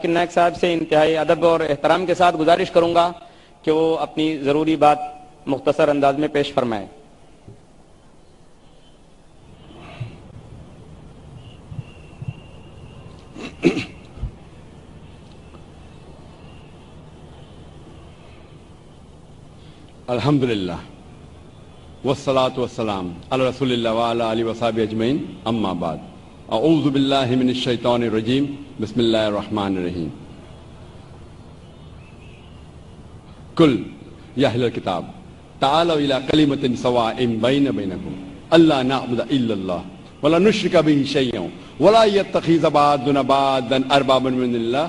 ذاکر نائک صاحب سے انتہائی ادب اور احترام کے ساتھ گزارش کروں گا کہ وہ اپنی ضروری بات مختصر انداز میں پیش فرمائے. الحمدللہ والصلاة والسلام علی رسول اللہ وعلی آلہ وصحبہ اجمعین، اما بعد. اعوذ باللہ من الشیطان الرجیم، بسم اللہ الرحمن الرحیم. قل یا اہل الکتاب تعالوا الی کلمۃ سواء بین بینکم الا نعبد الا اللہ ولا نشرک بہ شیئا ولا یتخذ بعضنا بعضا اربابا من اللہ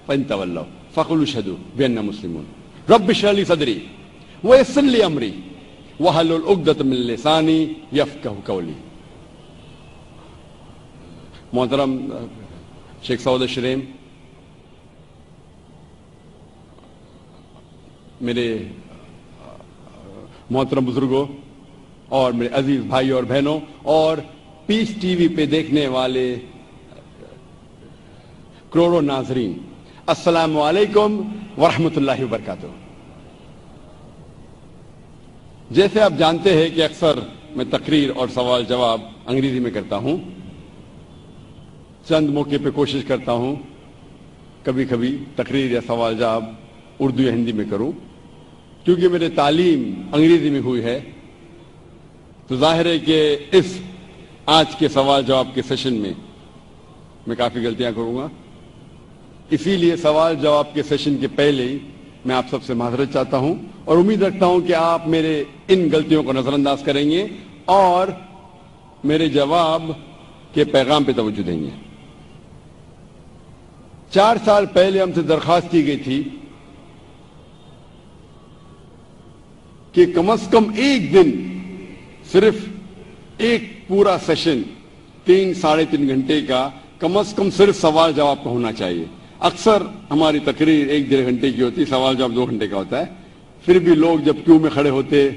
فان تولوا فقولوا اشہدوا بأننا مسلمون. رب اشرح لی صدری ویسر لی امری واحلل عقدۃ من لسانی یفقہوا قولی. محترم شیخ سعود شریم، میرے محترم بزرگوں اور میرے عزیز بھائیوں اور بہنوں اور پیس ٹی وی پہ دیکھنے والے کروڑوں ناظرین، السلام علیکم ورحمۃ اللہ وبرکاتہ. جیسے آپ جانتے ہیں کہ اکثر میں تقریر اور سوال جواب انگریزی میں کرتا ہوں. چند موقع پہ کوشش کرتا ہوں کبھی کبھی تقریر یا سوال جواب اردو یا ہندی میں کروں. کیونکہ میری تعلیم انگریزی میں ہوئی ہے تو ظاہر ہے کہ اس آج کے سوال جواب کے سیشن میں کافی غلطیاں کروں گا. اسی لیے سوال جواب کے سیشن کے پہلے ہی میں آپ سب سے معذرت چاہتا ہوں اور امید رکھتا ہوں کہ آپ میرے ان غلطیوں کو نظر انداز کریں گے اور میرے جواب کے پیغام پہ توجہ دیں گے. 4 سال پہلے ہم سے درخواست کی گئی تھی کہ کم از کم ایک دن صرف ایک پورا سیشن 3-3.5 گھنٹے کا کم از کم صرف سوال جواب کا ہونا چاہیے. اکثر ہماری تقریر 1-1.5 گھنٹے کی ہوتی، سوال جواب 2 گھنٹے کا ہوتا ہے. پھر بھی لوگ جب کیوں میں کھڑے ہوتے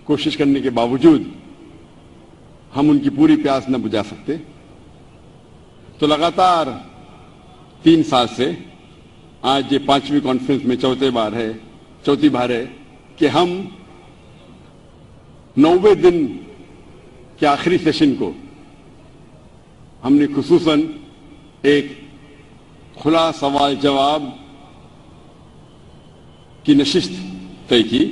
کوشش کرنے کے باوجود ہم ان کی پوری پیاس نہ بجھا سکتے. تو لگاتار 3 سال سے آج یہ 5ویں کانفرنس میں چوتھی بار ہے کہ ہم 90 دن کے آخری سیشن کو ہم نے خصوصاً ایک کھلا سوال جواب کی نشست طے کی.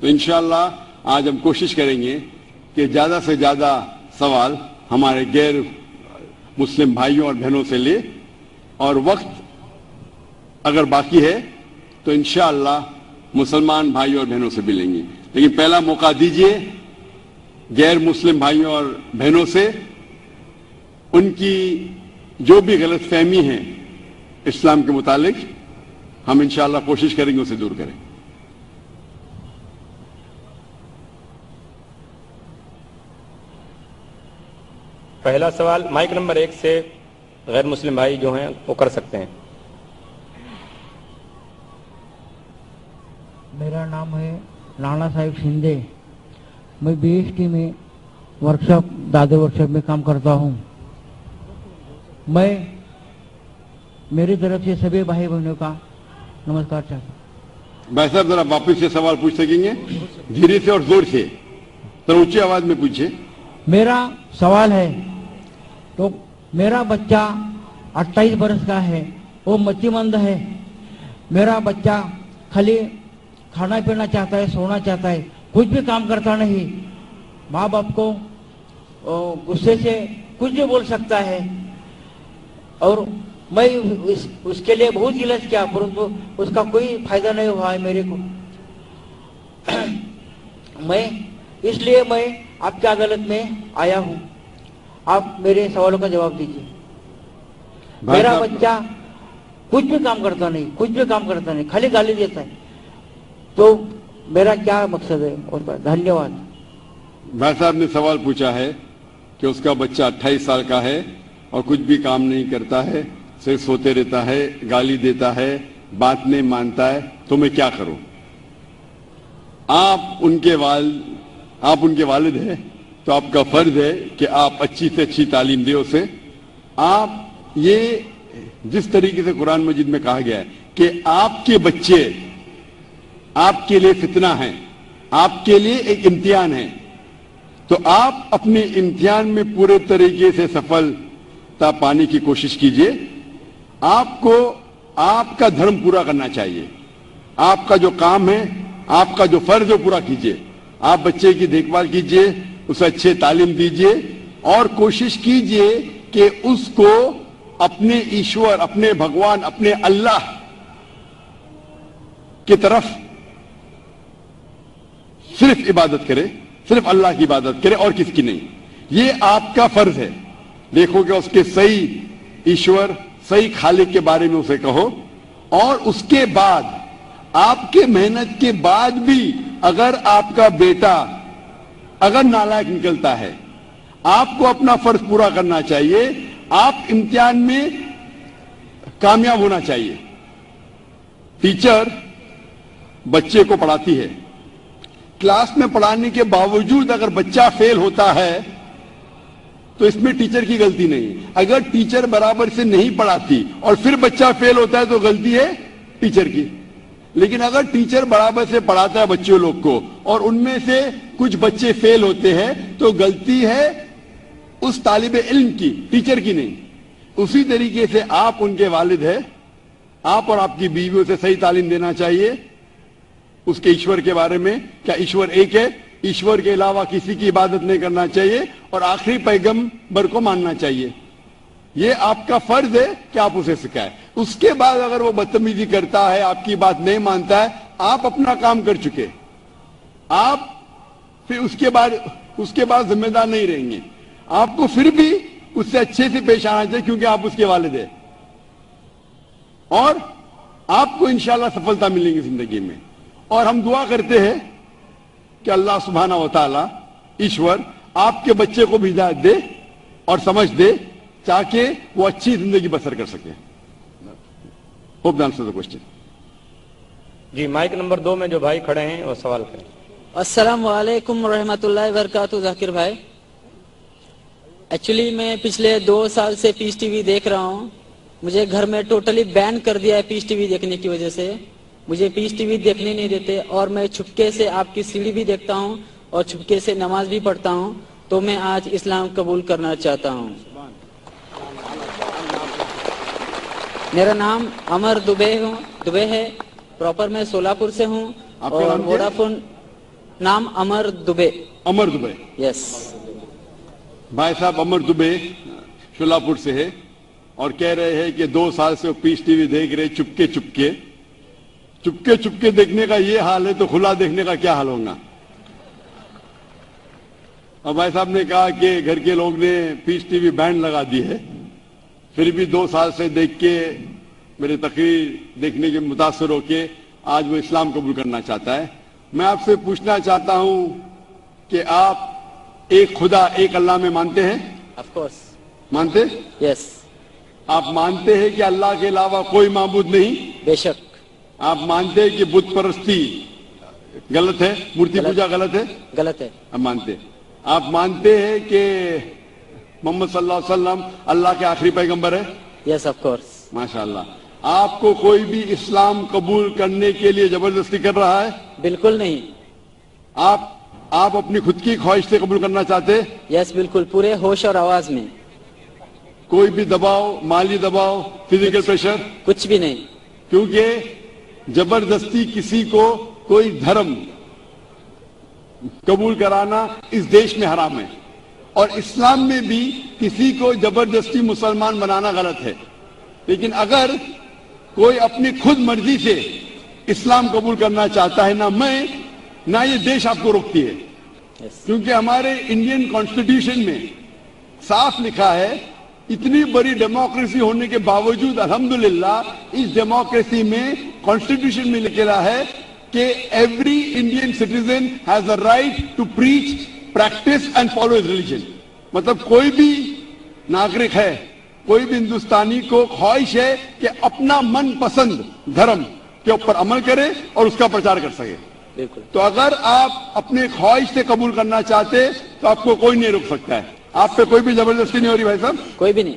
تو انشاءاللہ آج ہم کوشش کریں گے کہ زیادہ سے زیادہ سوال ہمارے غیر مسلم بھائیوں اور بہنوں سے لے اور وقت اگر باقی ہے تو انشاءاللہ مسلمان بھائیوں اور بہنوں سے بھی لیں گے. لیکن پہلا موقع دیجئے غیر مسلم بھائیوں اور بہنوں سے ان کی جو بھی غلط فہمی ہے اسلام کے متعلق ہم انشاءاللہ کوشش کریں گے اسے دور کریں. پہلا سوال مائک نمبر 1 سے غیر مسلم بھائی جو ہیں وہ کر سکتے ہیں. میرا نام ہے رانا صاحب شندے. میں BST میں ورکشاپ دادر ورکشاپ میں کام کرتا ہوں. میں میری طرف سے سبھی بھائی بہنوں کا نمسکار چاہتا ہوں. بھائی صاحب ذرا واپس سے سوال پوچھ سکیں گے؟ دھیرے سے اور زور سے، تو اونچی آواز میں پوچھے. میرا سوال ہے تو میرا بچہ 28 برس کا ہے، وہ متی مند ہے. میرا بچہ خالی کھانا پینا چاہتا ہے، سونا چاہتا ہے، کچھ بھی کام کرتا نہیں. ماں باپ کو غصے سے کچھ بھی بول سکتا ہے اور میں اس کے لیے بہت علاج کیا پرنتو اس کا کوئی فائدہ نہیں ہوا ہے میرے کو. اس لیے میں آپ کی عدالت میں آیا ہوں. آپ میرے سوالوں کا جواب دیجیے. میرا بچہ کچھ بھی کام کرتا نہیں، خالی گالی دیتا ہے. تو میرا کیا مقصد ہے؟ اور دھنیہ واد. بھائی صاحب نے سوال پوچھا ہے کہ اس کا بچہ 28 سال کا ہے اور کچھ بھی کام نہیں کرتا ہے، صرف سوتے رہتا ہے، گالی دیتا ہے، بات نہیں مانتا ہے، تو میں کیا کروں؟ آپ ان کے والد ہیں تو آپ کا فرض ہے کہ آپ اچھی سے اچھی تعلیم دیں اسے. آپ یہ جس طریقے سے قرآن مجید میں کہا گیا ہے کہ آپ کے بچے آپ کے لیے فتنہ ہیں, آپ کے لیے ایک امتحان ہے, تو آپ اپنے امتحان میں پورے طریقے سے سفلتا پانے کی کوشش کیجئے. آپ کو آپ کا دھرم پورا کرنا چاہیے, آپ کا جو کام ہے, آپ کا جو فرض ہے پورا کیجئے. آپ بچے کی دیکھ بھال کیجئے, اسے اچھے تعلیم دیجئے اور کوشش کیجئے کہ اس کو اپنے ایشور, اپنے بھگوان, اپنے اللہ کی طرف صرف عبادت کرے, صرف اللہ کی عبادت کرے اور کس کی نہیں. یہ آپ کا فرض ہے. دیکھو کہ اس کے صحیح ایشور, صحیح خالق کے بارے میں اسے کہو, اور اس کے بعد آپ کے محنت کے بعد بھی اگر آپ کا بیٹا اگر نالائق نکلتا ہے, آپ کو اپنا فرض پورا کرنا چاہیے, آپ امتحان میں کامیاب ہونا چاہیے. ٹیچر بچے کو پڑھاتی ہے, کلاس میں پڑھانے کے باوجود اگر بچہ فیل ہوتا ہے تو اس میں ٹیچر کی غلطی نہیں. اگر ٹیچر برابر سے نہیں پڑھاتی اور پھر بچہ فیل ہوتا ہے تو غلطی ہے ٹیچر کی. لیکن اگر ٹیچر برابر سے پڑھاتا ہے بچوں لوگ کو اور ان میں سے کچھ بچے فیل ہوتے ہیں تو غلطی ہے اس طالب علم کی, ٹیچر کی نہیں. اسی طریقے سے آپ ان کے والد ہیں, آپ اور آپ کی بیوی اسے صحیح تعلیم دینا چاہیے اس کے ایشور کے بارے میں. کیا ایشور ایک ہے, ایشور کے علاوہ کسی کی عبادت نہیں کرنا چاہیے اور آخری پیغمبر کو ماننا چاہیے. یہ آپ کا فرض ہے کہ آپ اسے سکھائیں. اس کے بعد اگر وہ بدتمیزی کرتا ہے, آپ کی بات نہیں مانتا ہے, آپ اپنا کام کر چکے, آپ پھر اس کے بعد ذمہ دار نہیں رہیں گے. آپ کو پھر بھی اس سے اچھے سے پیش آنا چاہیے کیونکہ آپ اس کے والد ہیں, اور آپ کو انشاءاللہ سفلتا ملے گی زندگی میں. اور ہم دعا کرتے ہیں کہ اللہ سبحانہ و تعالی ایشور آپ کے بچے کو بھی ہدایت دے اور سمجھ دے تاکہ وہ اچھی زندگی بسر کر سکے. Hope the answer the question. جی, مائک نمبر 2 میں جو بھائی کھڑے ہیں وہ سوال کریں. السلام علیکم ورحمۃ اللہ وبرکاتہ. ذاکر بھائی, ایکچولی میں پچھلے 2 سال سے پیس ٹی وی دیکھ رہا ہوں. مجھے گھر میں ٹوٹلی بین کر دیا ہے پیس ٹی وی دیکھنے کی وجہ سے. مجھے پیس ٹی وی دیکھنے نہیں دیتے اور میں چھپکے سے آپ کی سیڑھی بھی دیکھتا ہوں اور چھپکے سے نماز بھی پڑھتا ہوں. تو میں آج اسلام قبول کرنا چاہتا ہوں. میرا نام عمر دبے ہے. پراپر میں سولاپور سے ہوں. اور ووڈافون نام عمر دبے. عمر دبے, یس. بھائی صاحب عمر دبے شولاپور سے ہے اور کہہ رہے ہیں کہ 2 سال سے وہ پیس ٹی وی دیکھ رہے چپکے دیکھنے کا یہ حال ہے تو کھلا دیکھنے کا کیا حال ہوگا. اور بھائی صاحب نے کہا کہ گھر کے لوگ نے پیس ٹی وی بینڈ لگا دی ہے, پھر بھی 2 سال سے دیکھ کے میرے تقریر دیکھنے کے متاثر ہو کے آج وہ اسلام قبول کرنا چاہتا ہے. میں آپ سے پوچھنا چاہتا ہوں کہ آپ ایک خدا, ایک اللہ میں مانتے ہیں؟ Of course. مانتے؟ یس. آپ مانتے ہیں کہ اللہ کے علاوہ کوئی معبود نہیں؟ بے شک. آپ مانتے ہیں کہ بت پرستی غلط ہے, مورتی پوجا غلط ہے؟ غلط ہے. آپ مانتے. آپ مانتے ہیں کہ محمد صلی اللہ علیہ وسلم اللہ کے آخری پیغمبر ہے؟ یس, آف کورس. ماشاءاللہ. آپ کو کوئی بھی اسلام قبول کرنے کے لیے زبردستی کر رہا ہے؟ بالکل نہیں. آپ اپنی خود کی خواہش سے قبول کرنا چاہتے؟ یس, بالکل, پورے ہوش اور آواز میں. کوئی بھی دباؤ, مالی دباؤ, فزیکل پریشر؟ کچھ بھی نہیں. کیونکہ زبردستی کسی کو کوئی دھرم قبول کرانا اس دیش میں حرام ہے, اور اسلام میں بھی کسی کو زبردستی مسلمان بنانا غلط ہے. لیکن اگر کوئی اپنی خود مرضی سے اسلام قبول کرنا چاہتا ہے, نہ یہ دیش آپ کو روکتی ہے, کیونکہ ہمارے انڈین کانسٹیٹیوشن میں صاف لکھا ہے, اتنی بڑی ڈیموکریسی ہونے کے باوجود الحمدللہ اس ڈیموکریسی میں کانسٹیٹیوشن میں لکھا ہے کہ every Indian citizen has a right to preach, practise and follow his religion. مطلب کوئی بھی ناگرک ہے, کوئی بھی ہندوستانی کو خواہش ہے کہ اپنا من پسند دھرم کے اوپر عمل کرے اور اس کا پرچار کر سکے. تو اگر آپ اپنے خواہش سے قبول کرنا چاہتے تو آپ کو کوئی نہیں روک سکتا ہے. آپ پہ کوئی بھی زبردستی نہیں ہو رہی بھائی صاحب؟ کوئی بھی نہیں.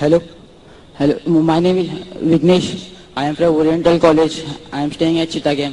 Hello, my name is Vignesh. I am from Oriental College. I am staying at Chittagam.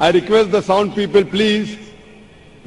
I request the sound people please,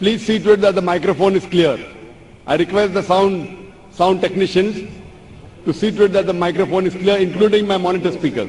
Please see to it that the microphone is clear. I request the sound technicians to see to it that the microphone is clear, including my monitor speaker.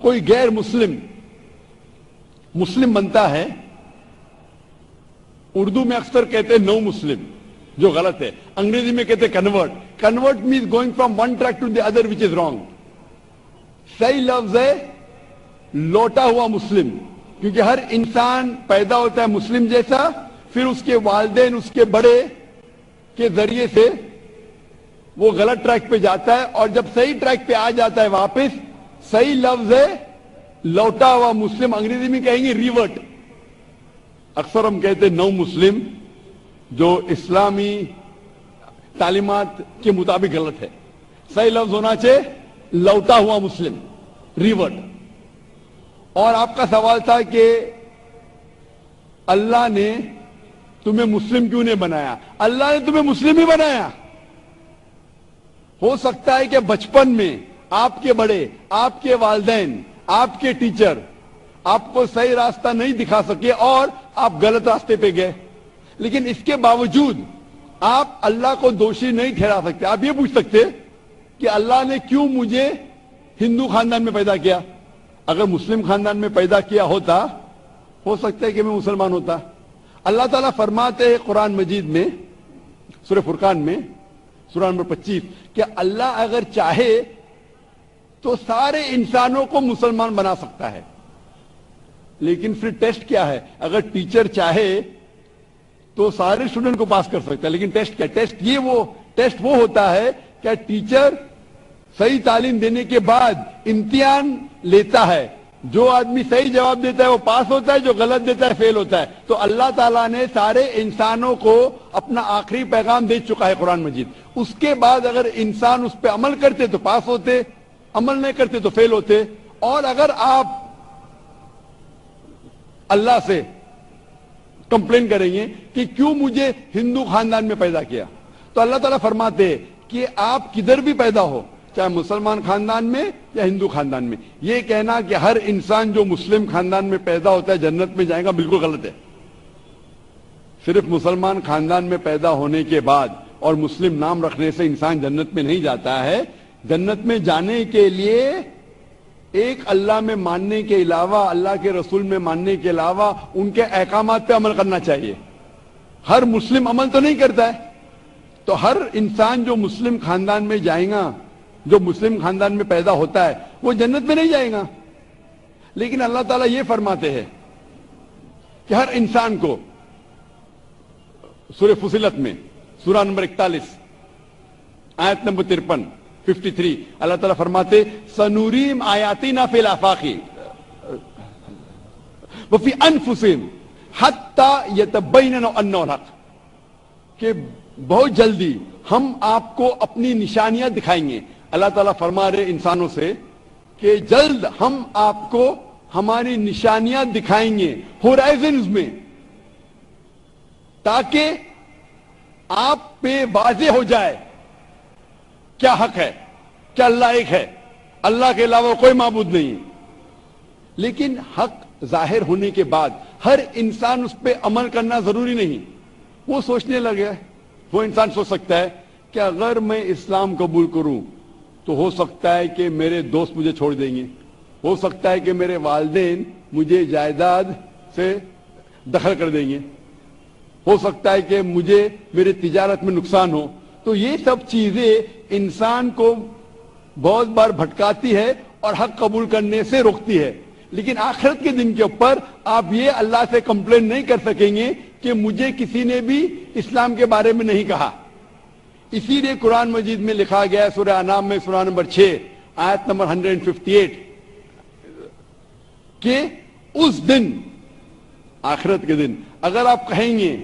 کوئی غیر مسلم مسلم بنتا ہے، اردو میں اکثر کہتے ہیں نو مسلم، جو غلط ہے، انگریزی میں کہتے ہیں convert. Convert means going from one track to the other which is wrong. صحیح لفظ ہے لوٹا ہوا مسلم، کیونکہ ہر انسان پیدا ہوتا ہے مسلم جیسا، پھر اس کے والدین اس کے بڑے کے ذریعے سے وہ غلط ٹریک پہ جاتا ہے، اور جب صحیح ٹریک پہ آ جاتا ہے واپس، صحیح لفظ ہے لوٹا ہوا مسلم. انگریزی میں کہیں گے ریورٹ. اکثر ہم کہتے ہیں نو مسلم، جو اسلامی تعلیمات کے مطابق غلط ہے. صحیح لفظ ہونا چاہیے لوٹا ہوا مسلم، ریورٹ. اور آپ کا سوال تھا کہ اللہ نے تمہیں مسلم کیوں نہیں بنایا؟ اللہ نے تمہیں مسلم ہی بنایا. ہو سکتا ہے کہ بچپن میں آپ کے بڑے، آپ کے والدین، آپ کے ٹیچر آپ کو صحیح راستہ نہیں دکھا سکے اور آپ غلط راستے پہ گئے، لیکن اس کے باوجود آپ اللہ کو دوشی نہیں ٹھہرا سکتے. آپ یہ پوچھ سکتے کہ اللہ نے کیوں مجھے ہندو خاندان میں پیدا کیا؟ اگر مسلم خاندان میں پیدا کیا ہوتا، ہو سکتا ہے کہ میں مسلمان ہوتا. اللہ تعالیٰ فرماتے ہیں قرآن مجید میں سورہ فرقان میں سورہ نمبر 25 کہ اللہ اگر چاہے تو سارے انسانوں کو مسلمان بنا سکتا ہے، لیکن پھر ٹیسٹ کیا ہے؟ اگر ٹیچر چاہے تو سارے اسٹوڈنٹ کو پاس کر سکتا ہے، لیکن ٹیسٹ کیا؟ ٹیسٹ وہ ہوتا ہے کہ ٹیچر صحیح تعلیم دینے کے بعد امتحان لیتا ہے. جو آدمی صحیح جواب دیتا ہے وہ پاس ہوتا ہے، جو غلط دیتا ہے فیل ہوتا ہے. تو اللہ تعالیٰ نے سارے انسانوں کو اپنا آخری پیغام دے چکا ہے قرآن مجید. اس کے بعد اگر انسان اس پہ عمل کرتے تو پاس ہوتے، عمل نہیں کرتے تو فیل ہوتے. اور اگر آپ اللہ سے کمپلین کریں گے کہ کیوں مجھے ہندو خاندان میں پیدا کیا، تو اللہ تعالیٰ فرماتے کہ آپ کدھر بھی پیدا ہو، چاہے مسلمان خاندان میں یا ہندو خاندان میں، یہ کہنا کہ ہر انسان جو مسلم خاندان میں پیدا ہوتا ہے جنت میں جائے گا، بالکل غلط ہے. صرف مسلمان خاندان میں پیدا ہونے کے بعد اور مسلم نام رکھنے سے انسان جنت میں نہیں جاتا ہے. جنت میں جانے کے لیے ایک اللہ میں ماننے کے علاوہ، اللہ کے رسول میں ماننے کے علاوہ ان کے احکامات پہ عمل کرنا چاہیے. ہر مسلم عمل تو نہیں کرتا ہے، تو ہر انسان جو مسلم خاندان میں جائے گا، جو مسلم خاندان میں پیدا ہوتا ہے، وہ جنت میں نہیں جائے گا. لیکن اللہ تعالیٰ یہ فرماتے ہیں کہ ہر انسان کو سورہ فصلت میں سورہ نمبر 41 آیت نمبر 53 اللہ تعالیٰ فرماتے سنوریم آیاتنا فی الآفاق وفی انفسہم حتی یتبین انہ الحق، کہ بہت جلدی ہم آپ کو اپنی نشانیاں دکھائیں گے. اللہ تعالیٰ فرما رہے انسانوں سے کہ جلد ہم آپ کو ہماری نشانیاں دکھائیں گے ہورائزنز میں، تاکہ آپ پہ واضح ہو جائے کیا حق ہے، کیا اللہ ایک ہے، اللہ کے علاوہ کوئی معبود نہیں. لیکن حق ظاہر ہونے کے بعد ہر انسان اس پہ عمل کرنا ضروری نہیں. وہ سوچنے لگے، وہ انسان سوچ سکتا ہے کہ اگر میں اسلام قبول کروں تو ہو سکتا ہے کہ میرے دوست مجھے چھوڑ دیں گے، ہو سکتا ہے کہ میرے والدین مجھے جائیداد سے دخل کر دیں گے، ہو سکتا ہے کہ مجھے میرے تجارت میں نقصان ہو. تو یہ سب چیزیں انسان کو بہت بار بھٹکاتی ہے اور حق قبول کرنے سے روکتی ہے. لیکن آخرت کے دن کے اوپر آپ یہ اللہ سے کمپلین نہیں کر سکیں گے کہ مجھے کسی نے بھی اسلام کے بارے میں نہیں کہا. اسی لیے قرآن مجید میں لکھا گیا ہے سورہ انعام میں سورہ نمبر 6 آیت نمبر 158 کہ اس دن، آخرت کے دن، اگر آپ کہیں گے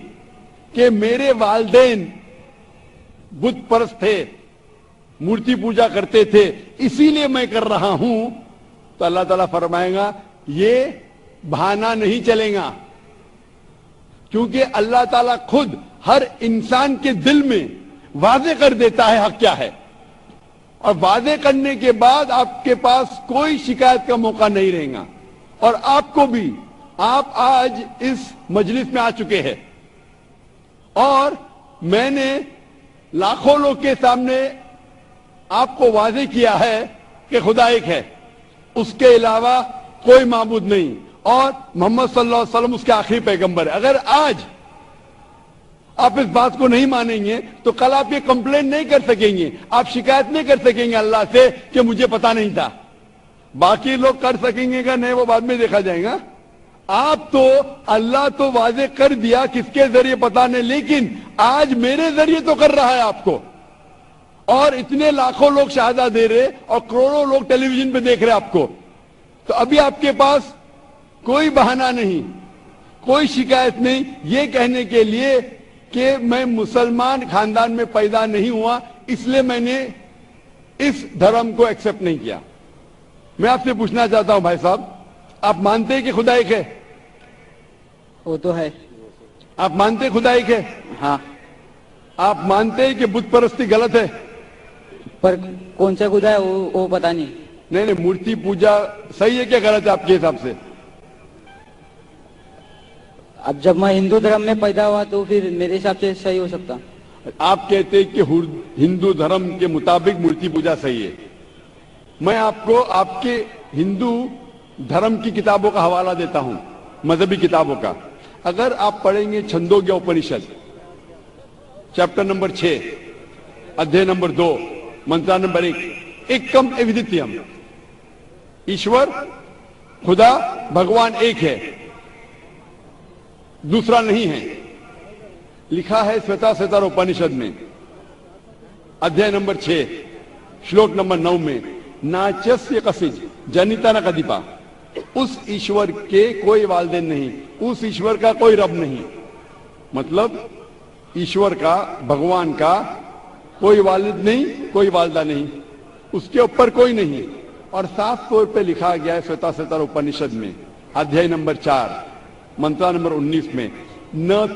کہ میرے والدین بت پرست تھے، مورتی پوجا کرتے تھے، اسی لیے میں کر رہا ہوں، تو اللہ تعالیٰ فرمائے گا یہ بہانہ نہیں چلے گا، کیونکہ اللہ تعالیٰ خود ہر انسان کے دل میں واضح کر دیتا ہے حق کیا ہے، اور واضح کرنے کے بعد آپ کے پاس کوئی شکایت کا موقع نہیں رہے گا. اور آپ کو بھی، آپ آج اس مجلس میں آ چکے ہیں اور میں نے لاکھوں لوگ کے سامنے آپ کو واضح کیا ہے کہ خدا ایک ہے. اس کے علاوہ کوئی معبود نہیں اور محمد صلی اللہ علیہ وسلم اس کے آخری پیغمبر ہے. اگر آج آپ اس بات کو نہیں مانیں گے تو کل آپ یہ کمپلین نہیں کر سکیں گے, آپ شکایت نہیں کر سکیں گے اللہ سے کہ مجھے پتا نہیں تھا. باقی لوگ کر سکیں گے کہ نہیں وہ بعد میں دیکھا جائے گا. آپ تو اللہ تو واضح کر دیا کس کے ذریعے پتا نہیں, لیکن آج میرے ذریعے تو کر رہا ہے آپ کو, اور اتنے لاکھوں لوگ شہادہ دے رہے اور کروڑوں لوگ ٹیلی ویژن پہ دیکھ رہے آپ کو. تو ابھی آپ کے پاس کوئی بہانہ نہیں, کوئی شکایت نہیں یہ کہنے کے لیے کہ میں مسلمان خاندان میں پیدا نہیں ہوا اس لیے میں نے اس دھرم کو ایکسپٹ نہیں کیا. میں آپ سے پوچھنا چاہتا ہوں بھائی صاحب, آپ مانتے ہیں کہ خدا ایک ہے؟ وہ تو ہے. آپ مانتے ہیں خدا ایک ہے؟ ہاں. آپ مانتے ہیں کہ بت پرستی غلط ہے؟ پر کون سا خدا ہے وہ پتا نہیں. نہیں نہیں, مورتی پوجا صحیح ہے کیا غلط ہے آپ کے حساب سے؟ اب جب میں ہندو دھرم میں پیدا ہوا تو پھر میرے حساب سے صحیح ہو سکتا. آپ کہتے ہیں کہ ہندو دھرم کے مطابق مورتی پوجا صحیح ہے. میں آپ کو آپ کے ہندو دھرم کی کتابوں کا حوالہ دیتا ہوں, مذہبی کتابوں کا. اگر آپ پڑھیں گے چھندوگیا اپنشد چیپٹر نمبر 6 ادھیے نمبر 2 منترا نمبر 1, ایکم ایودتیم, ایشور خدا بھگوان ایک ہے دوسرا نہیں ہے, لکھا ہے سویتا سوتر اپنشد میں ادھیے نمبر 6 شلوک نمبر 9 میں, ناچسیہ کسج جنیتا نہ کدیپا, اس ایشور کے کوئی والدین نہیں, اس ایشور کا کوئی رب نہیں. مطلب ایشور کا, بھگوان کا کوئی والد نہیں, کوئی والدہ نہیں, اس کے اوپر کوئی نہیں. اور صاف طور پہ لکھا گیا ہے سویتا سوتر اپنشد میں ادھیے نمبر 4 منترا نمبر 19 میں, ن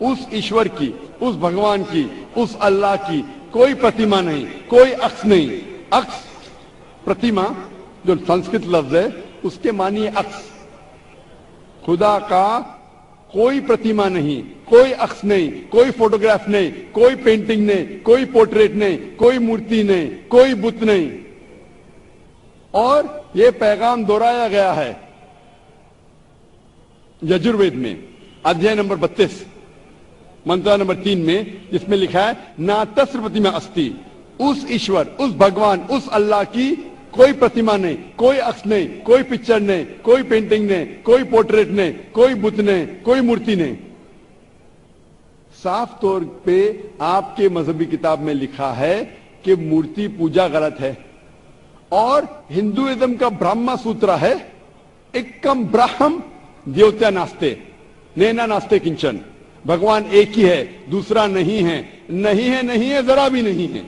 اس ایشور کی, اس بھگوان کی, اس اللہ کی کوئی پرتیما نہیں, کوئی عکس نہیں. عکس پرتیما جو سنسکرت لفظ ہے اس کے معنی عکس. خدا کا کوئی پرتیما نہیں, کوئی عکس نہیں, کوئی فوٹوگراف نہیں, کوئی پینٹنگ نہیں, کوئی پورٹریٹ نہیں, کوئی مورتی نہیں, کوئی بت نہیں. اور یہ پیغام دہرایا گیا ہے یجروید میں ادھیے نمبر 32 منترا نمبر 3 میں, جس میں لکھا ہے نا تسر پرتیما استی, اس ایشور, اس بھگوان, اس اللہ کی کوئی پرتیما نہیں, کوئی عکس نہیں, کوئی پکچر نہیں, کوئی پینٹنگ نہیں, کوئی پورٹریٹ نہیں, کوئی بت نہیں, کوئی مورتی نہیں. صاف طور پہ آپ کے مذہبی کتاب میں لکھا ہے کہ مورتی پوجا غلط ہے. اور ہندوازم کا برہما سوترا ہے, ایکم براہم دیوتیا ناستے نینا ناستے کنچن, بھگوان ایک ہی ہے دوسرا نہیں ہے, نہیں ہے, نہیں ہے, ذرا بھی نہیں ہے.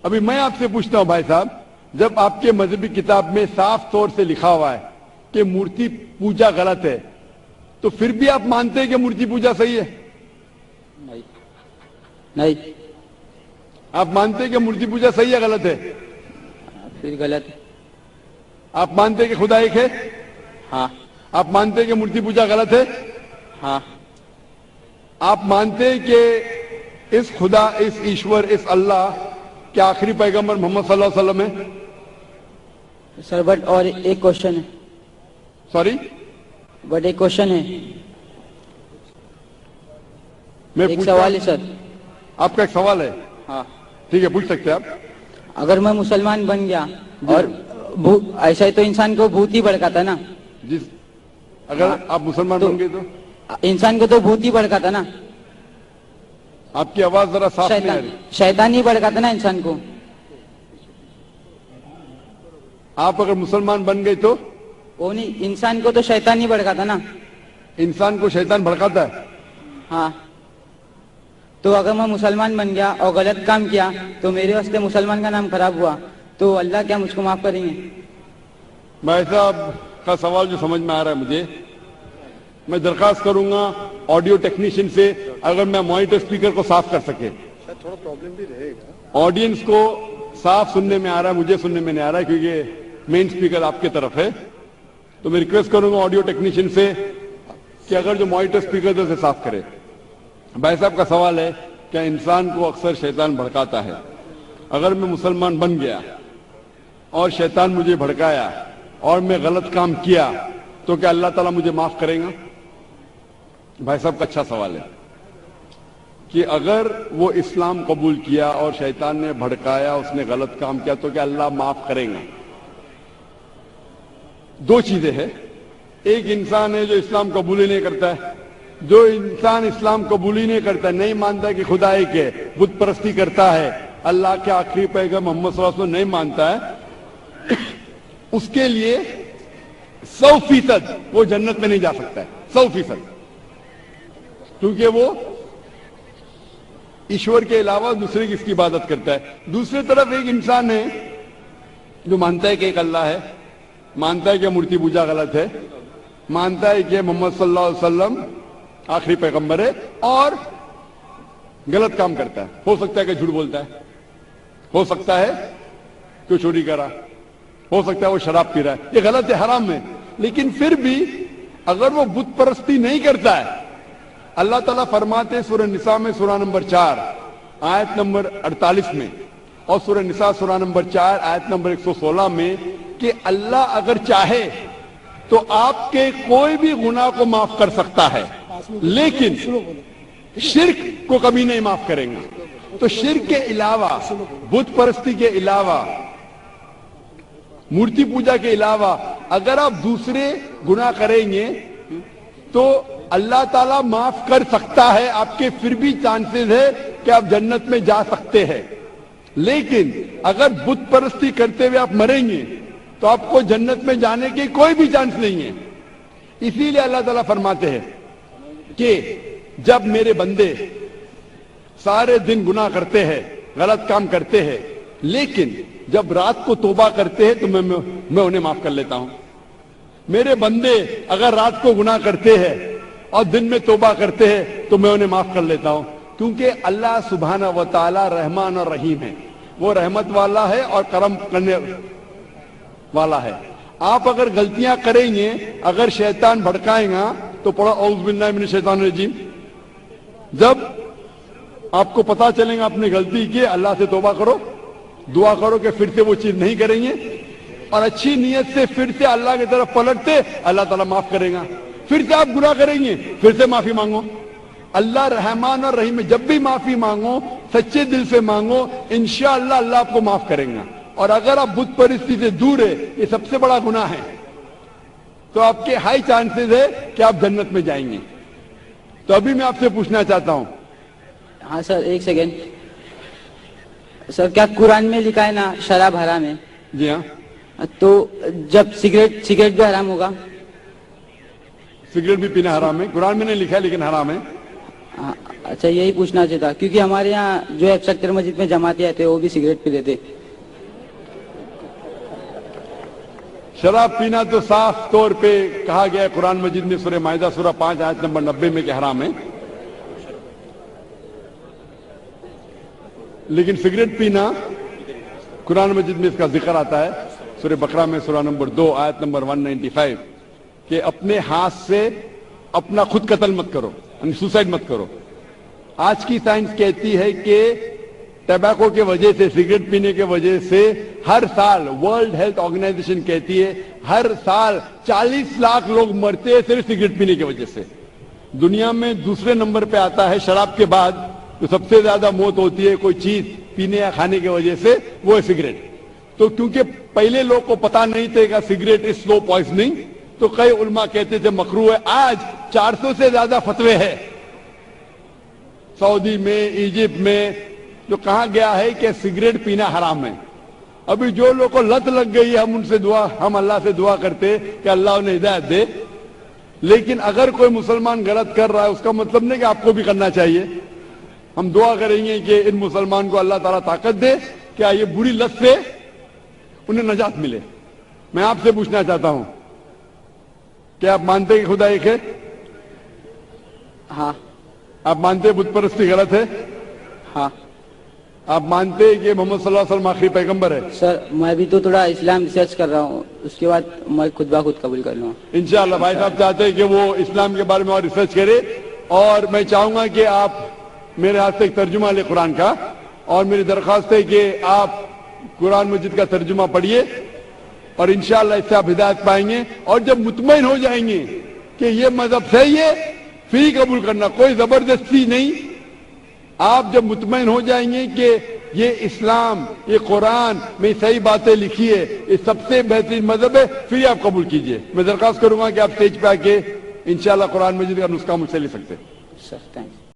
ابھی میں آپ سے پوچھتا ہوں بھائی صاحب, جب آپ کے مذہبی کتاب میں صاف طور سے لکھا ہوا ہے کہ مورتی پوجا غلط ہے, تو پھر بھی آپ مانتے ہیں کہ مورتی پوجا صحیح ہے؟ نہیں. آپ مانتے ہیں کہ مورتی پوجا صحیح ہے غلط ہے؟ پھر غلط. آپ مانتے ہیں کہ خدا ایک ہے؟ ہاں. آپ مانتے ہیں کہ مورتی پوجا غلط ہے؟ ہاں. آپ مانتے ہیں کہ اس خدا, اس ایشور, اس اللہ کے آخری پیغمبر محمد صلی اللہ علیہ وسلم ہے؟ سر بٹ اور ایک کوشچن ہے. سوری, بٹ ایک کوشچن ہے, میں ایک سوال ہے سر. آپ کا ایک سوال ہے؟ ہاں. ٹھیک ہے, پوچھ سکتے ہیں آپ. اگر میں مسلمان بن گیا اور ایسا ہی تو انسان کو بھوت ہی بھڑکاتا نا. جس اگر آپ مسلمان بن گئے تو انسان کو تو بھوت ہی بھڑکاتا نا. آپ کی آواز ذرا صاف نہیں آ رہی. شیطان ہی بھڑکاتا نا انسان کو. آپ اگر مسلمان بن گئے تو وہ نہیں, انسان کو تو شیطان ہی بھڑکاتا نا. انسان کو شیطان بھڑکاتا ہے. ہاں. تو اگر میں مسلمان بن گیا اور غلط کام کیا تو میرے واسطے مسلمان کا نام خراب ہوا, تو اللہ کیا مجھ کو معاف کریں گے؟ بھائی صاحب کا سوال جو سمجھ میں آ رہا ہے مجھے, میں درخواست کروں گا آڈیو ٹیکنیشین سے اگر میں مانیٹر اسپیکر کو صاف کر سکے. تھوڑا پرابلم بھی رہے گا. آڈینس کو صاف سننے میں آ رہا ہے, مجھے سننے میں نہیں آ رہا ہے کیونکہ مین اسپیکر آپ کے طرف ہے. تو میں ریکویسٹ کروں گا آڈیو ٹیکنیشین سے کہ اگر جو مانیٹر اسپیکر اسے صاف کرے. بھائی صاحب کا سوال ہے کہ انسان کو اکثر شیطان بھڑکاتا ہے. اگر میں مسلمان بن گیا اور شیطان مجھے بھڑکایا اور میں غلط کام کیا تو کیا اللہ تعالیٰ مجھے معاف کرے گا؟ بھائی صاحب کا اچھا سوال ہے کہ اگر وہ اسلام قبول کیا اور شیطان نے بھڑکایا، اس نے غلط کام کیا تو کیا اللہ معاف کرے گا؟ دو چیزیں ہیں. ایک انسان ہے جو اسلام قبول ہی نہیں کرتا ہے. جو انسان اسلام قبول ہی نہیں کرتا ہے، نہیں مانتا کہ خدا ایک ہے، بت پرستی کرتا ہے، اللہ کے آخری پیغمبر محمد صلی اللہ علیہ وسلم نہیں مانتا ہے، اس کے لیے 100% وہ جنت میں نہیں جا سکتا ہے. 100%. کیونکہ وہ ایشور کے علاوہ دوسرے کی اس کی عبادت کرتا ہے. دوسری طرف ایک انسان ہے جو مانتا ہے کہ ایک اللہ ہے، مانتا ہے کہ مورتی پوجا غلط ہے، مانتا ہے کہ محمد صلی اللہ علیہ وسلم آخری پیغمبر ہے، اور غلط کام کرتا ہے. ہو سکتا ہے کہ جھوٹ بولتا ہے، ہو سکتا ہے کہ چوری کرا، ہو سکتا ہے وہ شراب پی رہا ہے. یہ غلط ہے، حرام ہے. لیکن پھر بھی اگر وہ بت پرستی نہیں کرتا ہے، اللہ تعالیٰ فرماتے سورہ نساء میں سورہ نمبر 4 آیت نمبر 48 میں، اور سورہ نساء سورہ نمبر 4 آیت نمبر 116 میں کہ اللہ اگر چاہے تو آپ کے کوئی بھی گناہ کو معاف کر سکتا ہے، لیکن شرک کو کبھی نہیں معاف کریں گے. تو شرک کے علاوہ، بت پرستی کے علاوہ، مورتی پوجا کے علاوہ اگر آپ دوسرے گناہ کریں گے تو اللہ تعالیٰ معاف کر سکتا ہے. آپ کے پھر بھی چانسز ہے کہ آپ جنت میں جا سکتے ہیں. لیکن اگر بت پرستی کرتے ہوئے آپ مریں گے تو آپ کو جنت میں جانے کے کوئی بھی چانس نہیں ہے. اسی لیے اللہ تعالیٰ فرماتے ہیں کہ جب میرے بندے سارے دن گناہ کرتے ہیں، غلط کام کرتے ہیں، لیکن جب رات کو توبہ کرتے ہیں تو میں انہیں معاف کر لیتا ہوں. میرے بندے اگر رات کو گناہ کرتے ہیں اور دن میں توبہ کرتے ہیں تو میں انہیں معاف کر لیتا ہوں. کیونکہ اللہ سبحانہ و تعالی رحمان اور رحیم ہے. وہ رحمت والا ہے اور کرم کرنے والا ہے. آپ اگر غلطیاں کریں گے، اگر شیطان بھڑکائے گا تو پڑھو اعوذ باللہ من الشیطان الرجیم. جب آپ کو پتا چلے گا آپ نے غلطی کی، اللہ سے توبہ کرو، دعا کرو کہ پھر سے وہ چیز نہیں کریں گے، اور اچھی نیت سے پھر سے اللہ کی طرف پلٹتے، اللہ تعالیٰ معاف کرے گا. پھر سے آپ گناہ کریں گے، پھر سے معافی مانگو. اللہ رحمان اور رحیم ہے. جب بھی معافی مانگو سچے دل سے مانگو، انشاءاللہ اللہ آپ کو معاف کریں گا. اور اگر آپ بت پرستی سے دور ہے، یہ سب سے بڑا گناہ ہے، تو آپ کے ہائی چانسز ہے کہ آپ جنت میں جائیں گے. تو ابھی میں آپ سے پوچھنا چاہتا ہوں. ہاں سر، ایک سیکنڈ سر. کیا قرآن میں لکھا ہے نا شراب حرام ہے؟ جی ہاں. تو جب سگریٹ بھی حرام ہوگا؟ سگریٹ بھی پینا حرام ہے. قرآن میں نہیں لکھا ہے لیکن حرام ہے. اچھا، یہی پوچھنا چاہتا کیونکہ ہمارے یہاں جو سکتر مسجد میں جماعتیں آتے وہ بھی سگریٹ پی لیتے. شراب پینا تو صاف طور پہ کہا گیا ہے قرآن مجید میں سورہ مائدہ سورہ 5 آیت نمبر 90 میں کہ حرام ہے. لیکن سگریٹ پینا قرآن مجید میں اس کا ذکر آتا ہے سورہ بقرہ میں سورہ نمبر 2 آیت نمبر 195 کہ اپنے ہاتھ سے اپنا خود قتل مت کرو، یعنی سوسائڈ مت کرو. آج کی سائنس کہتی ہے کہ ٹبیکو کے وجہ سے، سگریٹ پینے کے وجہ سے ہر سال ورلڈ ہیلتھ آرگنائزیشن کہتی ہے ہر سال 40 لاکھ لوگ مرتے ہیں صرف سگریٹ پینے کی وجہ سے. دنیا میں دوسرے نمبر پہ آتا ہے شراب کے بعد جو سب سے زیادہ موت ہوتی ہے کوئی چیز پینے یا کھانے کی وجہ سے، وہ ہے سگریٹ. تو کیونکہ پہلے لوگ کو پتا نہیں تھے کہ سگریٹ از سلو پوائزننگ، تو کئی علماء کہتے تھے مکروہ ہے. آج 400 سے زیادہ فتوے ہیں سعودی میں، ایجپٹ میں، جو کہا گیا ہے کہ سگریٹ پینا حرام ہے. ابھی جو لوگ کو لت لگ گئی ہے ہم اللہ سے دعا کرتے کہ اللہ انہیں ہدایت دے. لیکن اگر کوئی مسلمان غلط کر رہا ہے اس کا مطلب نہیں کہ آپ کو بھی کرنا چاہیے. ہم دعا کریں گے کہ ان مسلمان کو اللہ تعالیٰ طاقت دے کہ یہ بری لت سے انہیں نجات ملے. میں آپ سے پوچھنا چاہتا ہوں کہ آپ مانتے کہ خدا ایک ہے؟ ہاں. آپ مانتے بت پرستی غلط ہے؟ ہاں. آپ مانتے کہ محمد صلی اللہ علیہ وسلم آخری پیغمبر ہے؟ سر میں بھی تو تھوڑا اسلام ریسرچ کر رہا ہوں، اس کے بعد میں خود بخود قبول کر لوں. انشاءاللہ بھائی صاحب چاہتے ہیں کہ وہ اسلام کے بارے میں اور ریسرچ کرے، اور میں چاہوں گا کہ آپ میرے ہاتھ سے ایک ترجمہ لیں قرآن کا، اور میری درخواست ہے کہ آپ قرآن مجید کا ترجمہ پڑھیے اور انشاءاللہ اس سے آپ ہدایت پائیں گے. اور جب مطمئن ہو جائیں گے کہ یہ مذہب صحیح ہے پھر ہی قبول کرنا, کوئی زبردستی نہیں. آپ جب مطمئن ہو جائیں گے کہ یہ اسلام, یہ قرآن میں صحیح باتیں لکھی ہے, یہ سب سے بہترین مذہب ہے, پھر ہی آپ قبول کیجئے. میں درخواست کروں گا کہ آپ اسٹیج پہ آ کے انشاءاللہ قرآن مجید کا نسخہ مجھ سے لے سکتے ہیں. Sir thank